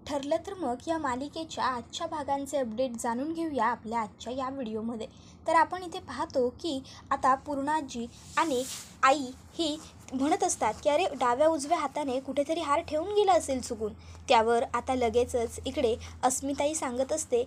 ठरलं तर मग या मालिकेच्या आजच्या भागांचे अपडेट जाणून घेऊया आपल्या आजच्या या व्हिडिओमध्ये। तर आपण इथे पाहतो की आता पूर्णाजी आणि आई ही म्हणत असतात की अरे डाव्या उजव्या हाताने कुठेतरी हार ठेवून गेला असेल चुकून। त्यावर आता लगेचच इकडे अस्मिताई सांगत असते,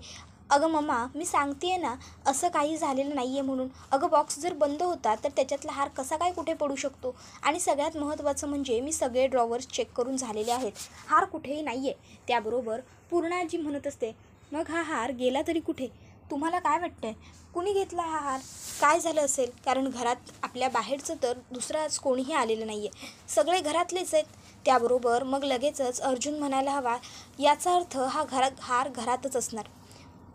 अगं मम्मा मी सांगते ना असं काही झालेलं नाही आहे म्हणून। अगं बॉक्स जर बंद होता तर त्याच्यातला हार कसा काय कुठे पडू शकतो, आणि सगळ्यात महत्त्वाचं म्हणजे मी सगळे ड्रॉवर्स चेक करून झालेले आहेत, हार कुठेही नाही आहे। त्याबरोबर पूर्णाजी म्हणत असते, मग हा हार गेला तरी कुठे? तुम्हाला काय वाटतंय, कुणी घेतला हा हार? काय झालं असेल? कारण घरात आपल्या बाहेरचं तर दुसराच कोणीही आलेलं नाही आहे, सगळे घरातलेच आहेत। त्याबरोबर मग लगेचच अर्जुन म्हणायला हवा, याचा अर्थ हा हार घरातच असणार,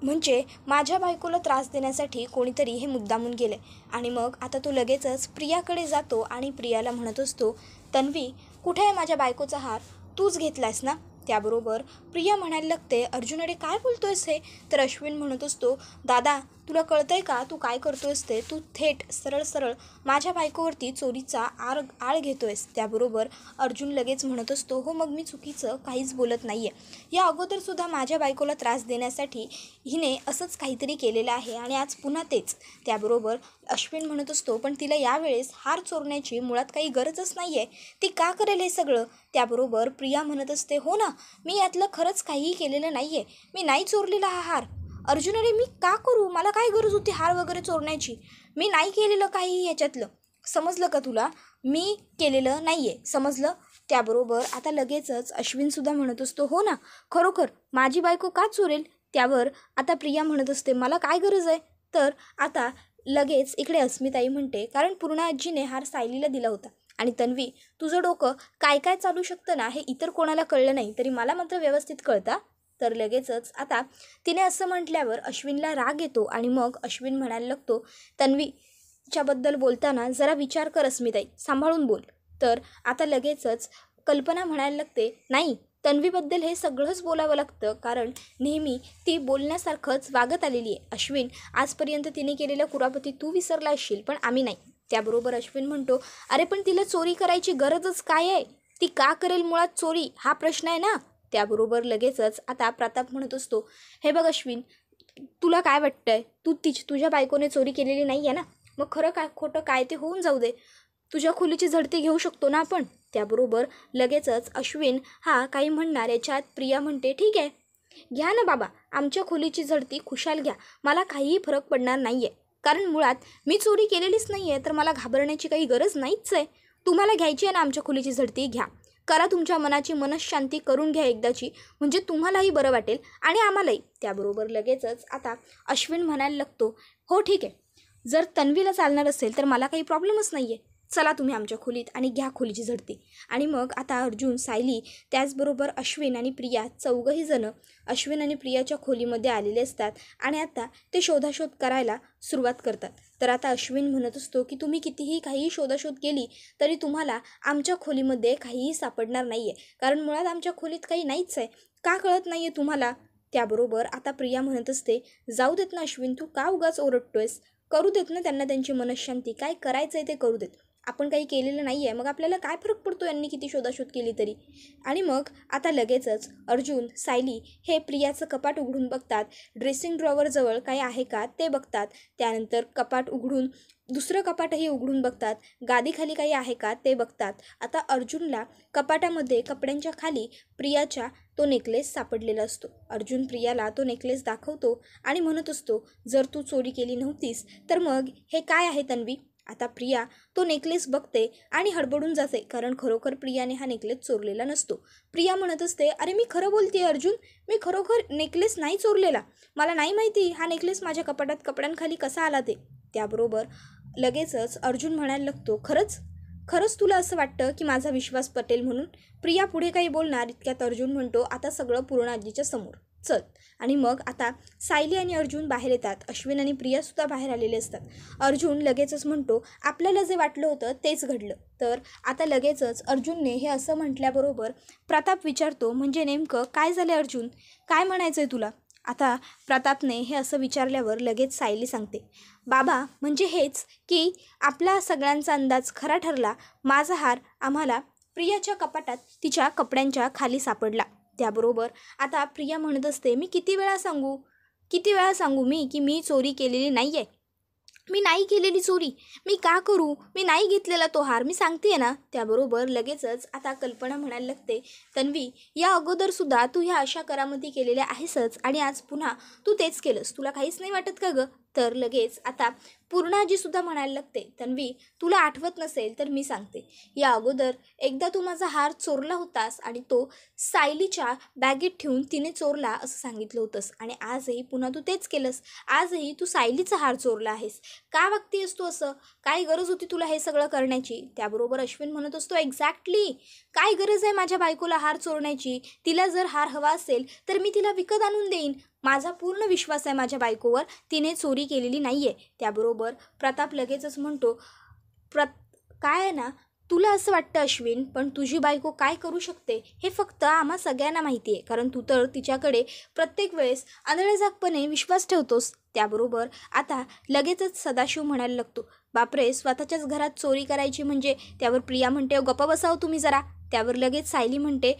म्हणजे माझ्या बायकोला त्रास देण्यासाठी कोणीतरी हे मुद्दामून गेले। आणि मग आता तो लगेचच प्रियाकडे जातो आणि प्रियाला म्हणत असतो, तन्वी कुठे आहे माझ्या बायकोचा हार? तूच घेतलायस ना? त्याबरोबर प्रिया म्हणायला लागते, अर्जुन अरे काय बोलतोयस हे? तर अश्विन म्हणत असतो, दादा तुला कळतंय का तू काय करतोयस ते? तू थेट सरळ माझ्या बायकोवरती चोरीचा आळ घेतोयस। त्याबरोबर अर्जुन लगेच म्हणत असतो, हो मग मी चुकीचं काहीच बोलत नाही आहे, या अगोदरसुद्धा माझ्या बायकोला त्रास देण्यासाठी हिने असंच काहीतरी केलेलं आहे आणि आज पुन्हा तेच। त्याबरोबर अश्विन म्हणत असतो, पण तिला यावेळेस हार चोरण्याची मुळात काही गरजच नाही आहे, ती का करेल हे सगळं? त्याबरोबर प्रिया म्हणत असते, हो ना मी यातलं खरंच काहीही केलेलं नाही आहे, मी नाही चोरलेला हा हार। अर्जुन अरे मी का करू, मला काय गरज होती हार वगैरे चोरण्याची? मी नाही केलेलं काही ह्याच्यातलं, समजलं का तुला? मी केलेलं नाही आहे, समजलं? त्याबरोबर आता लगेचच अश्विनसुद्धा म्हणत असतो, हो ना खरोखर माझी बायको का चोरेल? त्यावर आता प्रिया म्हणत असते, मला काय गरज आहे? तर आता लगेच इकडे अस्मिताई म्हणते, कारण पूर्ण आजीने हार सायलीला दिला होता, आणि तन्वी तुझं डोकं काय काय चालू शकतं ना हे इतर कोणाला कळलं नाही तरी मला मात्र व्यवस्थित कळतं। तर लगेचच आता तिने असं म्हटल्यावर अश्विनला राग येतो आणि मग अश्विन म्हणायला लागतो, तन्वीच्याबद्दल बोलताना जरा विचार कर अस्मिताई, सांभाळून बोल। तर आता लगेचच कल्पना म्हणायला लागते, नाही तन्वीबद्दल हे सगळंच बोलावं लागतं, कारण नेहमी ती बोलण्यासारखंच वागत आलेली आहे। अश्विन आजपर्यंत तिने केलेल्या कुरापती तू विसरला असशील, पण आम्ही नाही। त्याबरोबर अश्विन म्हणतो, अरे पण तिला चोरी करायची गरजच काय आहे? ती का करेल मुळात चोरी, हा प्रश्न आहे ना? त्याबरोबर लगेचच आता प्रताप म्हणत असतो, हे बघ अश्विन तुला काय वाटतंय, तुझ्या बायकोने चोरी केलेली नाही आहे ना, मग खरं काय खोटं काय ते होऊन जाऊ दे, तुझ्या खोलीची झडती घेऊ शकतो ना आपण? त्याबरोबर लगेचच अश्विन हा काही म्हणणार याच्यात प्रिया म्हणते, ठीक आहे घ्या ना बाबा, आमच्या खोलीची झडती खुशाल घ्या, मला काहीही फरक पडणार नाही आहे, कारण मुळात मी चोरी केलेलीच नाही आहे, तर मला घाबरण्याची काही गरज नाहीच आहे। तुम्हाला घ्यायची आहे ना आमच्या खोलीची झडती, घ्या, करा, तुमच्या मनाची मनःशांती करून घ्या एकदाची, म्हणजे तुम्हालाही बरं वाटेल आणि आम्हालाही। त्याबरोबर लगेचच आता अश्विन म्हणायला लागतो, हो ठीक आहे, जर तन्वीला चालणार असेल तर मला काही प्रॉब्लेमच नाही आहे, चला तुम्ही आमच्या खोलीत आणि घ्या खोलीची झडती। आणि मग आता अर्जुन, सायली त्याचबरोबर अश्विन आणि प्रिया चौघही जण अश्विन आणि प्रियाच्या खोलीमध्ये आलेले असतात आणि आता ते शोधाशोध करायला सुरुवात करतात। तर आता अश्विन म्हणत असतो की तुम्ही कितीही काहीही शोधाशोध केली तरी तुम्हाला आमच्या खोलीमध्ये काहीही सापडणार नाही आहे, कारण मुळात आमच्या खोलीत काही नाहीच आहे, का कळत नाही आहे तुम्हाला? त्याबरोबर आता प्रिया म्हणत असते, जाऊ देत ना अश्विन, तू का उगाच ओरडतोयस, करू देत ना त्यांना त्यांची मनःशांती, काय करायचं आहे ते करू देत, आपण काही केलेलं नाही आहे, मग आपल्याला काय फरक पडतो यांनी किती शोधाशोध केली तरी? आणि मग आता लगेचच अर्जुन, सायली हे प्रियाचं कपाट उघडून बघतात, ड्रेसिंग ड्रॉवरजवळ काही आहे का ते बघतात, त्यानंतर कपाट उघडून दुसरं कपाटही उघडून बघतात, गादीखाली काही आहे का ते बघतात। आता अर्जुनला कपाटामध्ये कपड्यांच्या खाली प्रियाच्या तो नेकलेस सापडलेला असतो। अर्जुन प्रियाला तो नेकलेस दाखवतो आणि म्हणत असतो, जर तू चोरी केली नव्हतीस तर मग हे काय आहे तन्वी? आता प्रिया तो नेकलेस बघते आणि हडबडून जाते, कारण खरोखर प्रियाने हा नेकलेस चोरलेला नसतो। प्रिया म्हणत असते, अरे मी खरं बोलते अर्जुन, मी खरोखर नेकलेस नाही चोरलेला, मला नाही माहिती हा नेकलेस माझ्या कपाटात कपड्यांखाली कसा आला ते। त्याबरोबर लगेचच अर्जुन म्हणायला लागतो, खरंच तुला असं वाटतं की माझा विश्वास पटेल म्हणून? प्रिया पुढे काही बोलणार इतक्यात अर्जुन म्हणतो, आता सगळं पूर्ण आजीच्या समोर चल। आणि मग आता सायली आणि अर्जुन बाहेर येतात, अश्विन आणि प्रियासुद्धा बाहेर आलेले असतात। अर्जुन लगेचच म्हणतो, आपल्याला जे वाटलं होतं तेच घडलं। तर आता लगेचच अर्जुनने हे असं म्हटल्याबरोबर प्रताप विचारतो, म्हणजे नेमकं काय झालं अर्जुन, काय म्हणायचं आहे तुला? आता प्रतापने हे असं विचारल्यावर लगेच सायली सांगते, बाबा म्हणजे हेच की आपला सगळ्यांचा अंदाज खरा ठरला, माझा हार आम्हाला प्रियाच्या कपाटात तिच्या कपड्यांच्या खाली सापडला। त्याबरोबर आता प्रिया म्हणत असते, मी किती वेळा सांगू मी की मी चोरी केलेली नाही आहे, मी नाही केलेली चोरी, मी का करू, मी नाही घेतलेला तो हार, मी सांगते ना. त्याबरोबर लगेचच आता कल्पना म्हणायला लागते, तन्वी या अगोदरसुद्धा तू ह्या अशा करामती केलेल्या आहेसच आणि आज पुन्हा तू तेच केलंस, तुला काहीच नाही वाटत का गं? तर लगेच आता पूर्णाजीसुद्धा म्हणायला लागते, तन्वी तुला आठवत नसेल तर मी सांगते, या अगोदर एकदा तू माझा हार चोरला होतास आणि तो सायलीच्या बॅगेत ठेवून तिने चोरला असं सांगितलं होतंस आणि आजही पुन्हा तू तेच केलंस. आजही तू सायलीचा हार चोरला आहेस. का वागतेस तू असं? काय गरज होती तुला हे सगळं करण्याची? त्याबरोबर अश्विन म्हणत असतो, एक्झॅक्टली काय गरज आहे माझ्या बायकोला हार चोरण्याची? तिला जर हार हवा असेल तर मी तिला विकत आणून देईन. माझा पूर्ण विश्वास आहे माझ्या बायकोवर, तिने चोरी केलेली नाही आहे. त्याबरोबर प्रताप लगेचच म्हणतो, काय आहे ना, तुला असं वाटतं अश्विन, पण तुझी बायको काय करू शकते हे फक्त आम्हा सगळ्यांना माहिती आहे, कारण तू तर तिच्याकडे प्रत्येक वेळेस आंधळेजागपणे विश्वास ठेवतोस. त्याबरोबर आता लगेचच सदाशिव म्हणायला लागतो, बापरे स्वतःच्याच घरात चोरी करायची म्हणजे? त्यावर प्रिया म्हणते, गप्प बसाव तुम्ही जरा. त्यावर लगेच सायली म्हणते,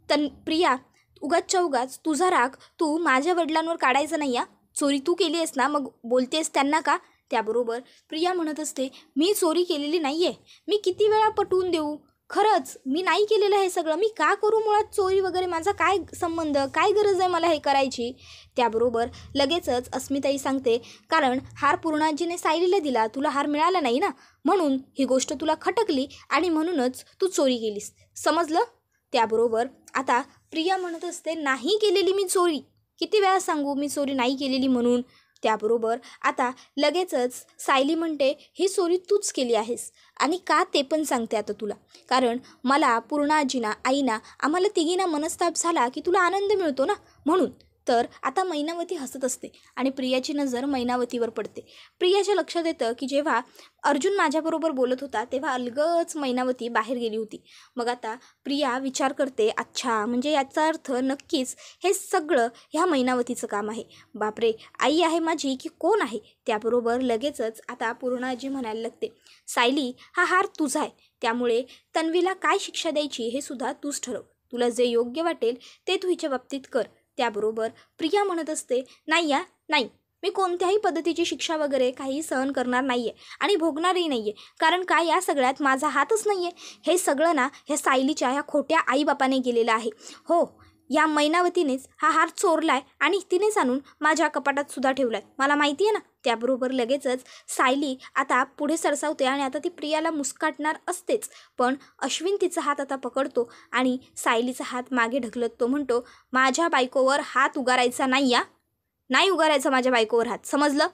प्रिया उगाचच्या उगाच तुझा राग तू माझ्या वडिलांवर काढायचा नाही या. चोरी तू केली आहेस ना, मग बोलतेस त्यांना का? त्याबरोबर प्रिया म्हणत असते, मी चोरी केलेली नाही आहे, मी किती वेळा पटवून देऊ, खरंच मी नाही केलेलं हे सगळं, मी का करू मुळात चोरी वगैरे, माझा काय संबंध, काय गरज आहे मला हे करायची? त्याबरोबर लगेचच अस्मिताई सांगते, कारण हार पूर्णाजीने सायलीला दिला, तुला हार मिळाला नाही ना, म्हणून ही गोष्ट तुला खटकली आणि म्हणूनच तू चोरी केलीस, समजलं? त्याबरोबर आता प्रिया म्हणत असते, नाही केलेली मी चोरी, किती वेळा सांगू मी चोरी नाही केलेली म्हणून? त्याबरोबर आता लगेचच सायली म्हणते, ही चोरी तूच केली आहेस आणि का ते पण सांगते आता तुला, कारण मला पूर्णाजीना आईना आम्हाला तिघींना मनस्ताप झाला की तुला आनंद मिळतो ना, म्हणून. तर आता मैनावती हसत असते आणि प्रियाची नजर मैनावतीवर पडते. प्रियाच्या लक्षात येतं की जेव्हा अर्जुन माझ्याबरोबर बोलत होता तेव्हा अलगच मैनावती बाहेर गेली होती. मग आता प्रिया विचार करते, अच्छा म्हणजे याचा अर्थ नक्कीच हे सगळं ह्या मैनावतीचं काम आहे. बापरे, आई आहे माझी की कोण आहे? त्याबरोबर लगेचच आता पूर्णाजी म्हणायला लागते, सायली हा हार तुझा आहे, त्यामुळे तन्वीला काय शिक्षा द्यायची हे सुद्धा तूच ठरव, तुला जे योग्य वाटेल ते तू हिच्या बाबतीत कर. त्याबरोबर प्रिया म्हणत असते, नाही, मी कोणत्याही पद्धतीची शिक्षा वगैरे काही सहन करणार नाही आहे आणि भोगणारही नाही आहे, कारण काय या सगळ्यात माझा हातच नाही आहे. हे सगळं ना ह्या सायलीच्या ह्या खोट्या आईबापाने केलेलं आहे. हो, या मैनावतीनेच हा हार चोरला आहे आणि तिनेच आणून माझ्या कपाटात सुद्धा ठेवला आहे, मला माहिती आहे ना. त्याबरोबर लगेचच सायली आता पुढे सरसावते आणि आता ती प्रियाला मुस्काटणार असतेच, पण अश्विन तिचा हात आता पकडतो आणि सायलीचा हात मागे ढकलत तो म्हणतो, माझ्या बायकोवर हात उगारायचा नाही या, नाही उगारायचा माझ्या बायकोवर हात, समजलं?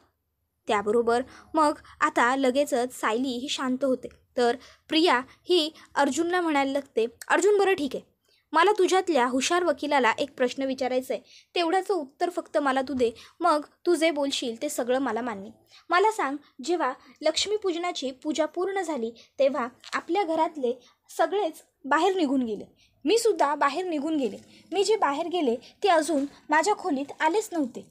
त्याबरोबर मग आता लगेचच सायली ही शांत होते. तर प्रिया ही अर्जुनला म्हणायला लागते, अर्जुन बरं ठीक आहे, मला तुझ्यातल्या हुशार वकिलाला एक प्रश्न विचारायचा आहे, तेवढ्याचं उत्तर फक्त मला तू दे, मग तू जे बोलशील ते सगळं मला मान्य. मला सांग, जेव्हा लक्ष्मीपूजनाची पूजा पूर्ण झाली तेव्हा आपल्या घरातले सगळेच बाहेर निघून गेले, मी सुद्धा बाहेर निघून गेले, मी जे बाहेर गेले ते अजून माझ्या खोलीत आलेच नव्हते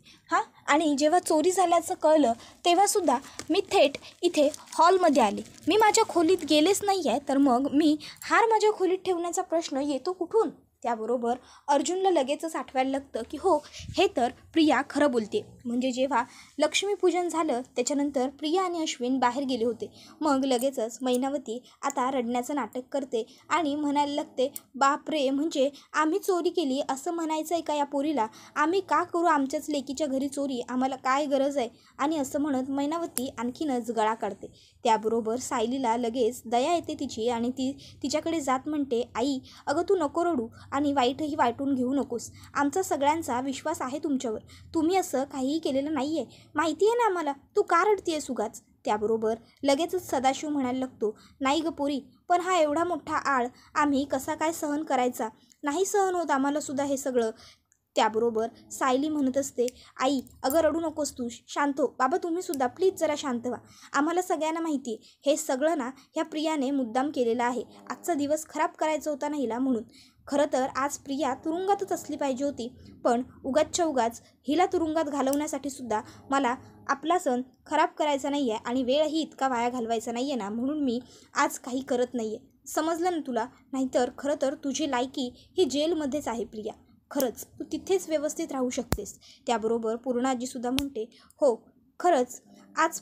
आणि जेव्हा चोरी झाल्याचं कळलं तेव्हासुद्धा मी थेट इथे हॉलमध्ये आले, मी माझ्या खोलीत गेलेच नाही आहे, तर मग मी हार माझ्या खोलीत ठेवण्याचा प्रश्न येतो कुठून? त्याबरोबर अर्जुनला लगेचच आठवायला लागतं की हो, हे तर प्रिया खरं बोलते, म्हणजे जेव्हा लक्ष्मीपूजन झालं त्याच्यानंतर प्रिया आणि अश्विन बाहेर गेले होते. मग लगेचच मैनावती आता रडण्याचं नाटक करते आणि म्हणायला लागते, बापरे, म्हणजे आम्ही चोरी केली असं म्हणायचं आहे का या पोरीला? आम्ही का करू आमच्याच लेकीच्या घरी चोरी, आम्हाला काय गरज आहे? आणि असं म्हणत मैनावती आणखीनच गळा काढते. त्याबरोबर सायलीला लगेच दया येते तिची आणि ती तिच्याकडे जात म्हणते, आई अगं तू नको रडू आणि वाईटही वाटून घेऊ नकोस, आमचा सगळ्यांचा विश्वास आहे तुमच्यावर, तुम्ही असं काहीही केलेलं नाही आहे, माहिती आहे ना आम्हाला, तू का रडतीयेस उगाच? त्याबरोबर लगेचच सदाशिव म्हणायला लागतो, नाही ग पोरी, पण हा एवढा मोठा आळ आम्ही कसा काय सहन करायचा, नाही सहन होत आम्हाला सुद्धा हे सगळं. त्याबरोबर सायली म्हणत असते, आई अगं रडू नकोस तू, शांत हो बाबा, तुम्ही सुद्धा प्लीज जरा शांत व्हा, आम्हाला सगळ्यांना माहिती आहे हे सगळं ना ह्या प्रियाने मुद्दाम केलेलं आहे, आजचा दिवस खराब करायचा होता ना हिला, म्हणून. खरं तर आज प्रिया तुरुंगातच असली पाहिजे होती, पण उगाचच्या उगाच हिला तुरुंगात घालवण्यासाठी सुद्धा मला आपला सण खराब करायचा नाही आहे आणि वेळही इतका वाया घालवायचा नाही आहे ना, म्हणून मी आज काही करत नाही आहे, समजलं ना तुला? नाहीतर खरं तर तुझी लायकी ही जेलमध्येच आहे प्रिया, खरंच तू तिथेच व्यवस्थित राहू शकतेस. त्याबरोबर पूर्णाजीसुद्धा म्हणते, हो खरंच आज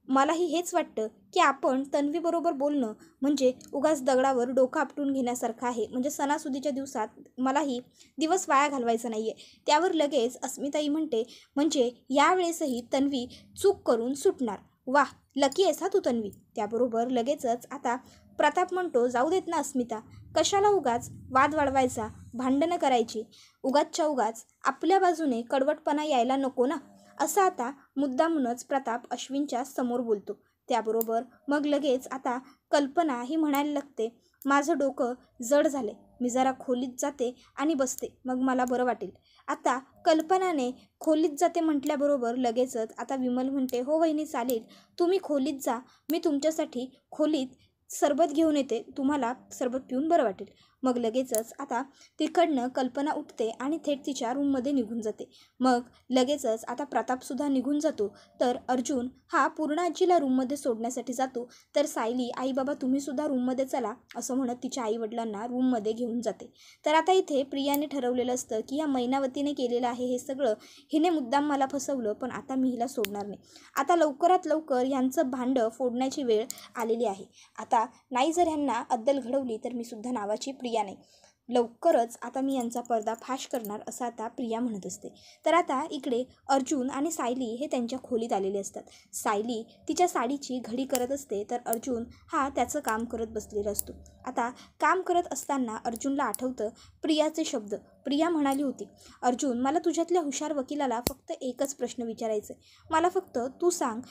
मलाही हेच वाटतं की आपण तन्वीबरोबर बोलणं म्हणजे उगाच दगडावर डोकं आपटून घेण्यासारखं आहे. म्हणजे सणासुदीच्या दिवसात मलाही दिवस वाया घालवायचा नाही आहे. त्यावर लगेच अस्मिताई म्हणते, म्हणजे यावेळेसही तन्वी चूक करून सुटणार. वाह, लकी आहेस हा तू तन्वी. त्याबरोबर लगेचच आता प्रताप म्हणतो, जाऊ देत ना अस्मिता, कशाला उगाच वाद वाढवायचा, भांडणं करायची, उगाचच्या उगाच आपल्या बाजूने कडवटपणा यायला नको ना. असं आता मुद्दामूनच प्रताप अश्विनच्या समोर बोलतो. त्याबरोबर मग लगेच आता कल्पना ही म्हणायला लागते, माझं डोकं जड झाले, मी जरा खोलीत जाते आणि बसते, मग मला बरं वाटेल. आता कल्पनाने खोलीत जाते म्हटल्याबरोबर लगेचच आता विमल म्हणते, हो वहिनी चालेल, तुम्ही खोलीत जा, मी तुमच्यासाठी खोलीत सरबत घेऊन येते, तुम्हाला सरबत पिऊन बरं वाटेल. मग लगेचच आता तिकडनं कल्पना उठते आणि थेट तिच्या रूममध्ये निघून जाते. मग लगेचच आता प्रतापसुद्धा निघून जातो. तर अर्जुन हा पूर्ण आजीला रूममध्ये सोडण्यासाठी जातो. तर सायली, आई बाबा तुम्हीसुद्धा रूममध्ये चला असं म्हणत तिच्या आईवडिलांना रूममध्ये घेऊन जाते. तर आता इथे प्रियाने ठरवलेलं असतं की या मैनावतीने केलेलं आहे हे सगळं, हिने मुद्दाम मला फसवलं, पण आता मी हिला सोडणार नाही. आता लवकरात लवकर ह्यांचं भांडं फोडण्याची वेळ आलेली आहे. आता नाही जर ह्यांना अद्दल घडवली तर मी सुद्धा नावाची प्रिया नाही. लवकरच आता मी यांचा पर्दाफाश करणार असं आता प्रिया म्हणत असते. तर आता इकडे अर्जुन आणि सायली हे त्यांच्या खोलीत आलेले असतात. सायली तिच्या साडीची घडी करत असते, तर अर्जुन हा त्याचं काम करत बसलेला असतो. आता काम करत असताना अर्जुनला आठवतं प्रियाचे शब्द. प्रिया म्हणाली होती, अर्जुन मला तुझ्यातल्या हुशार वकिलाला फक्त एकच प्रश्न विचारायचा आहे. मला फक्त तू सांग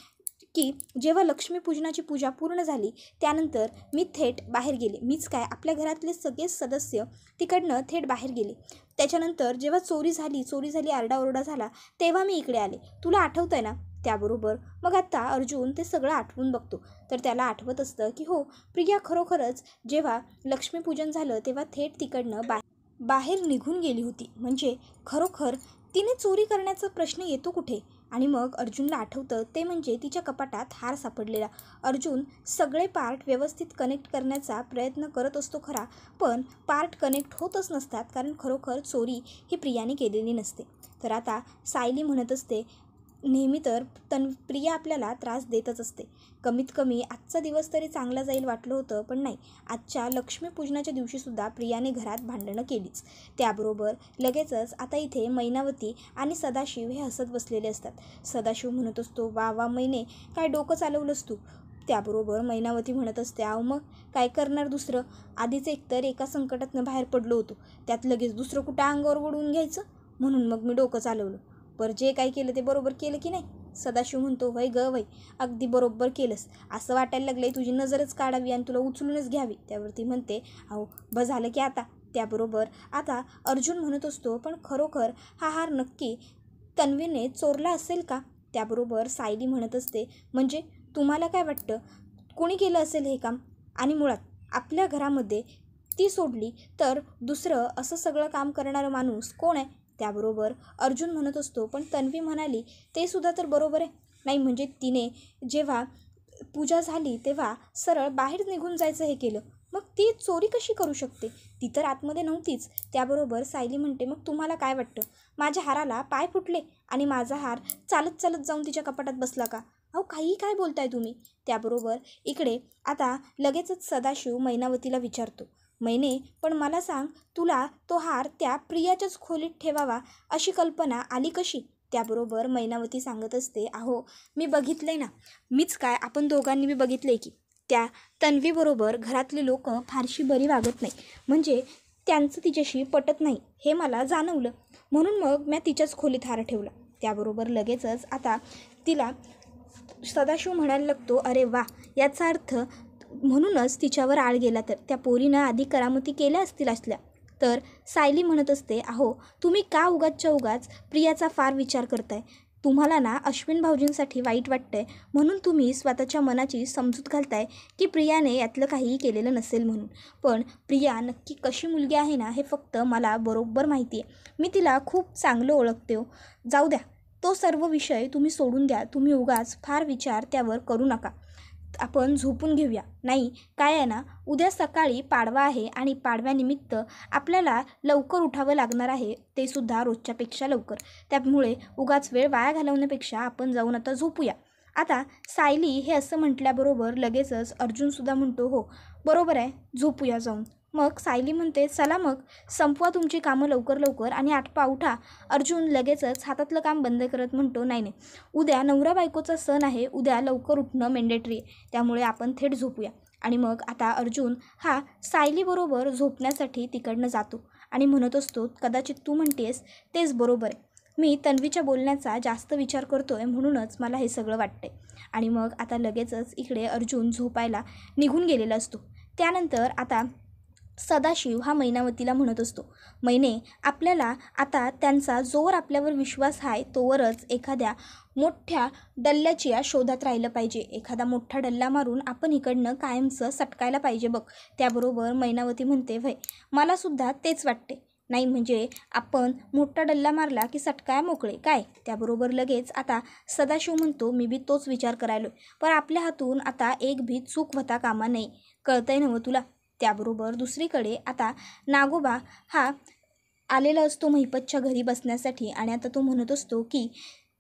की जेव्हा लक्ष्मीपूजनाची पूजा पूर्ण झाली त्यानंतर मी थेट बाहेर गेले, मीच काय आपल्या घरातले सगळे सदस्य तिकडनं थेट बाहेर गेले. त्याच्यानंतर जेव्हा चोरी झाली आरडाओरडा झाला तेव्हा मी इकडे आले, तुला आठवतं आहे ना. त्याबरोबर मग आता अर्जुन ते सगळं आठवून बघतो. तर त्याला आठवत असतं की हो, प्रिया खरोखरच जेव्हा लक्ष्मीपूजन झालं तेव्हा थेट तिकडनं बाहेर निघून गेली होती. म्हणजे खरोखर तिने चोरी करण्याचा प्रश्न येतो कुठे. आणि मग अर्जुनला आठवतं ते म्हणजे तिच्या कपाटात हार सापडलेला. अर्जुन सगळे पार्ट व्यवस्थित कनेक्ट करण्याचा प्रयत्न करत असतो खरा, पण पार्ट कनेक्ट होतच नसतात, कारण खरोखर चोरी ही प्रियाने केलेली नसते. तर आता सायली म्हणत असते, नेहमी तर प्रिया आपल्याला त्रास देतच असते, कमीत कमी आजचा दिवस तरी चांगला जाईल वाटलं होतं, पण नाही, आजच्या लक्ष्मीपूजनाच्या दिवशीसुद्धा प्रियाने घरात भांडणं केलीच. त्याबरोबर लगेचच आता इथे मैनावती आणि सदाशिव हे हसत बसलेले असतात. सदाशिव म्हणत असतो, वा वा मैने, काय डोकं चालवलंस तू. त्याबरोबर मैनावती म्हणत असते, अहो मग काय करणार दुसरं, आधीच एकतर एका संकटातनं बाहेर पडलो होतो, त्यात लगेच दुसरं कुठं अंगावर ओढवून घ्यायचं, म्हणून मग मी डोकं चालवलं. पर जे काय केलं ते बरोबर केलं की नाही. सदाशिव म्हणतो, वय ग वय, अगदी बरोबर केलंस, असं वाटायला लागलंय तुझी नजरच काढावी आणि तुला उचलूनच घ्यावी. त्यावरती म्हणते, अहो बस झालं की आता. त्याबरोबर आता अर्जुन म्हणत असतो, पण खरोखर हा हार नक्की तन्वीने चोरला असेल का. त्याबरोबर सायली म्हणत असते, म्हणजे तुम्हाला काय वाटतं कोणी केलं असेल हे काम, आणि मुळात आपल्या घरामध्ये ती सोडली तर दुसरं असं सगळं काम करणारं माणूस कोण आहे. त्याबरोबर अर्जुन म्हणत असतो, पण तन्वी म्हणाली ते सुद्धा तर बरोबर आहे. नाही म्हणजे तिने जेव्हा पूजा झाली तेव्हा सरळ बाहेर निघून जायचं हे केलं, मग ती चोरी कशी करू शकते, ती तर आतमध्ये नव्हतीच. त्याबरोबर सायली म्हणते, मग तुम्हाला काय वाटतं, माझ्या हाराला पाय फुटले आणि माझा हार चालत चालत जाऊन तिच्या कपाटात बसला का. अहो काही काय बोलताय तुम्ही. त्याबरोबर इकडे आता लगेचच सदाशिव मैनावतीला विचारतो, मैने पण मला सांग, तुला तो हार त्या प्रियाच्याच खोलीत ठेवावा अशी कल्पना आली कशी. त्याबरोबर मैनावती सांगत असते, अहो मी बघितलं आहे ना, मीच काय आपण दोघांनी मी बघितलं आहे की त्या तन्वीबरोबर घरातली लोक फारशी बरी वागत नाही, म्हणजे त्यांचं तिच्याशी पटत नाही हे मला जाणवलं, म्हणून मग मी तिच्याच खोलीत हार ठेवला. त्याबरोबर लगेचच आता तिला सदाशिव म्हणायला लागतो, अरे वा, याचा अर्थ म्हणूनच तिच्यावर आळ गेला, तर त्या पोरीनं आधी करामती केल्या असतील असल्या. तर सायली म्हणत असते, अहो तुम्ही का उगाचच्या उगाच प्रियाचा फार विचार करताय, तुम्हाला ना अश्विन भाऊजींसाठी वाईट वाटतंय, म्हणून तुम्ही स्वतःच्या मनाची समजूत घालताय की प्रियाने यातलं काहीही केलेलं नसेल म्हणून. पण प्रिया नक्की कशी मुलगी आहे ना हे फक्त मला बरोबर माहिती आहे, मी तिला खूप चांगलं ओळखते हो. जाऊ द्या, तो सर्व विषय तुम्ही सोडून द्या, तुम्ही उगाच फार विचार त्यावर करू नका. आपण झोपून घेऊया. नाही काय आहे ना, उद्या सकाळी पाडवा आहे आणि पाडव्यानिमित्त आपल्याला लवकर उठावं लागणार आहे, ते सुद्धा रोजच्यापेक्षा लवकर. त्यामुळे उगाच वेळ वाया घालवण्यापेक्षा आपण जाऊन आता झोपूया. आता सायली हे असं म्हटल्याबरोबर लगेचच अर्जुनसुद्धा म्हणतो, हो बरोबर आहे, झोपूया जाऊन. मग सायली म्हणते, चला मग संपवा तुमची कामं लवकर लवकर आणि आटपा उठा. अर्जुन लगेचच हातातलं काम बंद करत म्हणतो, नाही नाही, उद्या नवरा बायकोचा सण आहे, उद्या लवकर उठणं मेंडेटरी आहे, त्यामुळे आपण थेट झोपूया. आणि मग आता अर्जुन हा सायलीबरोबर झोपण्यासाठी तिकडनं जातो आणि म्हणत असतो, कदाचित तू म्हणतेस तेच बरोबर आहे, मी तन्वीच्या बोलण्याचा जास्त विचार करतोय म्हणूनच मला हे सगळं वाटतंय. आणि मग आता लगेचच इकडे अर्जुन झोपायला निघून गेलेला असतो. त्यानंतर आता सदाशिव हा मैनावतीला म्हणत असतो, मैने आपल्याला आता त्यांचा जोवर आपल्यावर विश्वास आहे तोवरच एखाद्या मोठ्या डल्ल्याची या शोधात राहिलं पाहिजे. एखादा मोठा डल्ला मारून आपण इकडनं कायमचं सटकायला पाहिजे बघ. त्याबरोबर मैनावती म्हणते, व्हय मलासुद्धा तेच वाटते. नाही म्हणजे आपण मोठा डल्ला मारला की सटकाय मोकळे काय. त्याबरोबर लगेच आता सदाशिव म्हणतो, मी बी तोच विचार करायलो, पण आपल्या हातून आता एक भी चूक होता कामा नाही, कळतंय नव्ह तुला. त्याबरोबर दुसरीकडे आता नागोबा हा आलेला असतो महिपतच्या घरी बसण्यासाठी आणि आता तो म्हणत असतो की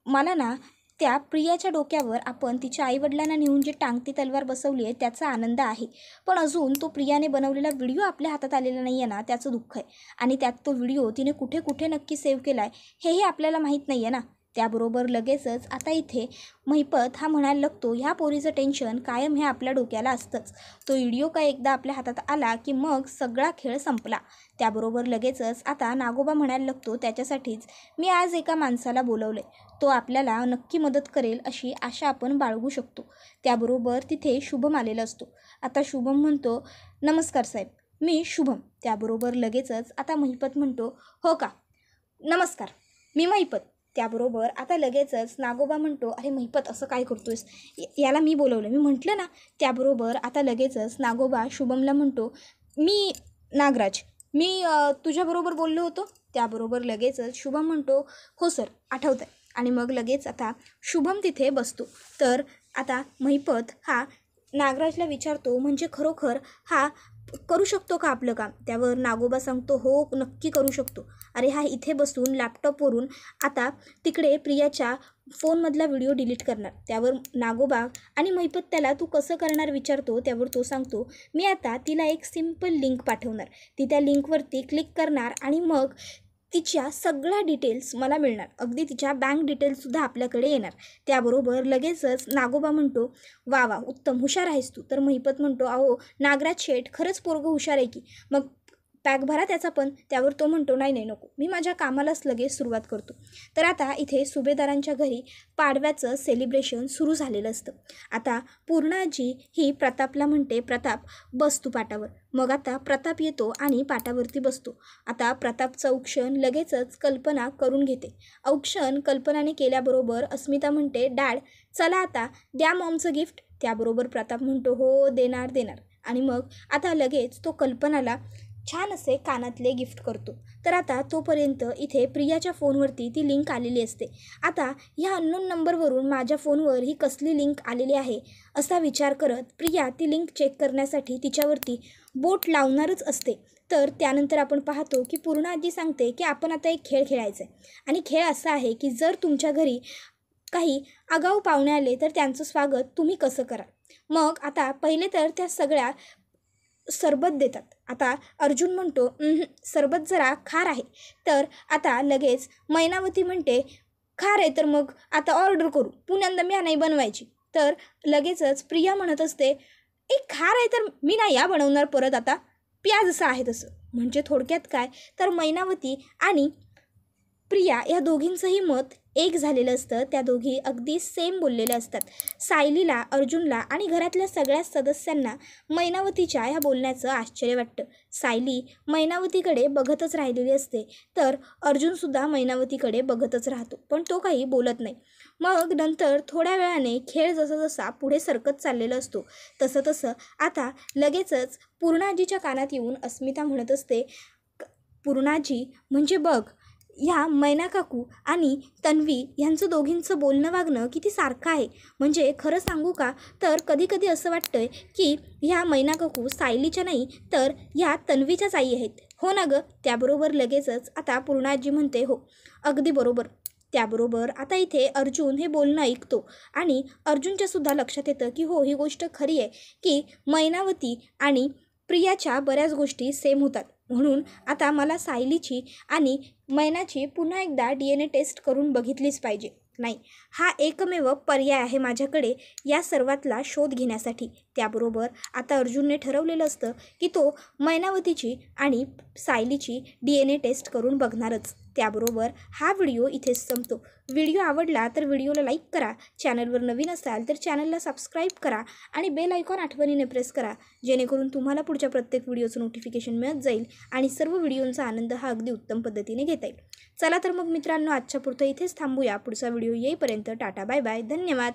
मला ना त्या प्रियाच्या डोक्यावर आपण तिच्या आईवडिलांना नेऊन जी टांगती तलवार बसवली आहे त्याचा आनंद आहे, पण अजून तो प्रियाने बनवलेला व्हिडिओ आपल्या हातात आलेला नाही आहे ना, त्याचं दुःख आहे. आणि त्यात तो व्हिडिओ तिने कुठे कुठे नक्की सेव्ह केला आहे हेही आपल्याला माहीत नाही आहे ना. त्याबरोबर लगेचच आता इथे महिपत हा म्हणायला लागतो, ह्या पोरीचं टेन्शन कायम हे आपल्या डोक्याला असतंच. तो व्हिडिओ काय एकदा आपल्या हातात आला की मग सगळा खेळ संपला. त्याबरोबर लगेचच आता नागोबा म्हणायला लागतो, त्याच्यासाठीच मी आज एका माणसाला बोलवले, तो आपल्याला नक्की मदत करेल अशी आशा आपण बाळगू शकतो. त्याबरोबर तिथे शुभम आलेला असतो. आता शुभम म्हणतो, नमस्कार साहेब, मी शुभम. त्याबरोबर लगेचच आता महिपत म्हणतो, हो का, नमस्कार, मी महिपत. त्याबरोबर आता लगेचच नागोबा म्हणतो, अरे महिपत असं काय करतोयस, याला मी बोलवलं, मी म्हटलं ना. त्याबरोबर आता लगेचच नागोबा शुभमला म्हणतो, मी नागराज, मी तुझ्याबरोबर बोललो होतो. त्याबरोबर लगेचच शुभम म्हणतो, हो सर आठवतं आहे. आणि मग लगेच आता शुभम तिथे बसतो. तर आता महिपत हा नागराजला विचारतो, म्हणजे खरोखर हा करू शकतो का आपलं काम. त्यावर नागोबा सांगतो, हो नक्की करू शकतो. अरे हा इथे बसून लॅपटॉपवरून आता तिकडे प्रियाच्या फोनमधला व्हिडिओ डिलीट करणार. त्यावर नागोबा आणि महिपत त्याला तू कसं करणार विचारतो. त्यावर तो सांगतो, मी आता तिला एक सिम्पल लिंक पाठवणार, ती त्या लिंकवरती क्लिक करणार आणि मग तिच्या सगळ्या डिटेल्स मला मिळणार, अगदी तिच्या बँक डिटेल्ससुद्धा आपल्याकडे येणार. त्याबरोबर लगेचच नागोबा म्हणतो, वा वा उत्तम, हुशार आहेस तू. तर महिपत म्हणतो, अहो नागराज शेठ खरंच पोरगं हुशार आहे की, मग पॅक भरा त्याचा पण. त्यावर तो म्हणतो, नाही नाही नको, मी माझ्या कामालाच लगेच सुरुवात करतो. तर आता इथे सुभेदारांच्या घरी पाडव्याचं सेलिब्रेशन सुरू झालेलं असतं. आता पूर्णाजी ही प्रतापला म्हणते, प्रताप बस तू पाटावर. मग आता प्रताप येतो आणि पाटावरती बसतो. आता प्रतापचं औक्षण लगेचच कल्पना करून घेते. औक्षण कल्पनाने केल्याबरोबर अस्मिता म्हणते, डॅड चला आता द्या मॉमचं गिफ्ट. त्याबरोबर प्रताप म्हणतो, हो देणार देणार. आणि मग आता लगेच तो कल्पनाला छान असे कानातले गिफ्ट करतो. तर आता तोपर्यंत इथे प्रियाच्या फोनवरती ती लिंक आलेली असते. आता ह्या अननोन नंबरवरून माझ्या फोनवर ही कसली लिंक आलेली आहे असा विचार करत प्रिया ती लिंक चेक करण्यासाठी तिच्यावरती बोट लावणारच असते. तर त्यानंतर आपण पाहतो की पूर्णाजी सांगते की आपण आता एक खेळ खेळायचा आहे आणि खेळ असा आहे की जर तुमच्या घरी काही आगाऊ पाहुणे आले तर त्यांचं स्वागत तुम्ही कसं कराल. मग आता पहिले तर त्या सगळ्या सरबत देतात. आता अर्जुन म्हणतो, सरबत जरा खार आहे. तर आता लगेच मैनावती म्हणते, खार आहे तर मग आता ऑर्डर करू, पुण्यांदा मी नाही बनवायची. तर लगेचच प्रिया म्हणत असते, एक खार आहे तर मी नाही या बनवणार परत, आता प्या जसं आहे तसं. म्हणजे थोडक्यात काय तर मैनावती आणि प्रिया या दोघींचंही मत एक झालेलं असतं. त्या दोघी अगदी सेम बोललेल्या असतात. सायलीला, अर्जुनला आणि घरातल्या सगळ्या सदस्यांना मैनावतीच्या ह्या बोलण्याचं आश्चर्य वाटतं. सायली मैनावतीकडे बघतच राहिलेली असते, तर अर्जुनसुद्धा मैनावतीकडे बघतच राहतो, पण तो काही बोलत नाही. मग नंतर थोड्या वेळाने खेळ जसा पुढे सरकत चाललेला असतो तसं आता लगेचच पूर्णाजीच्या कानात येऊन अस्मिता म्हणत असते, पूर्णाजी म्हणजे बघ ह्या मैना काकू आणि तन्वी यांचं दोघींचं बोलणं वागणं किती सारखं आहे. म्हणजे खरं सांगू का, तर कधी कधी असं वाटतंय की ह्या मैना काकू सायलीच्या नाही तर ह्या तन्वीच्याच आई आहेत. हो ना गं. त्याबरोबर लगेचच आता पूर्णाजी म्हणते, हो अगदी बरोबर. त्याबरोबर आता इथे अर्जुन हे बोलणं ऐकतो आणि अर्जुनच्यासुद्धा लक्षात येतं की हो, ही गोष्ट खरी आहे की मैनावती आणि प्रियाच्या बऱ्याच गोष्टी सेम होतात. म्हणून आता मला सायलीची आणि मैनाची पुन्हा एकदा DNA टेस्ट करून बघितलीच पाहिजे. नाही, हा एकमेव पर्याय आहे माझ्याकडे या सर्वातला शोध घेण्यासाठी. त्याबरोबर आता अर्जुनने ठरवलेलं असतं की तो मैनावतीची आणि सायलीची DNA टेस्ट करून बघणारच. त्याबरोबर हा व्हिडिओ इथेच संपतो. व्हिडिओ आवडला तर व्हिडिओला लाईक करा, चॅनलवर नवीन असाल तर चॅनलला सबस्क्राईब करा आणि बेल आयकॉन आठवणीने प्रेस करा, जेणेकरून तुम्हाला पुढच्या प्रत्येक व्हिडिओचं नोटिफिकेशन मिळत जाईल आणि सर्व व्हिडिओंचा आनंद हा अगदी उत्तम पद्धतीने घेता येईल. चला तर मग मित्रांनो, आजच्या पुरतं इथेच थांबूया. पुढचा व्हिडिओ येईपर्यंत टाटा बाय बाय, धन्यवाद.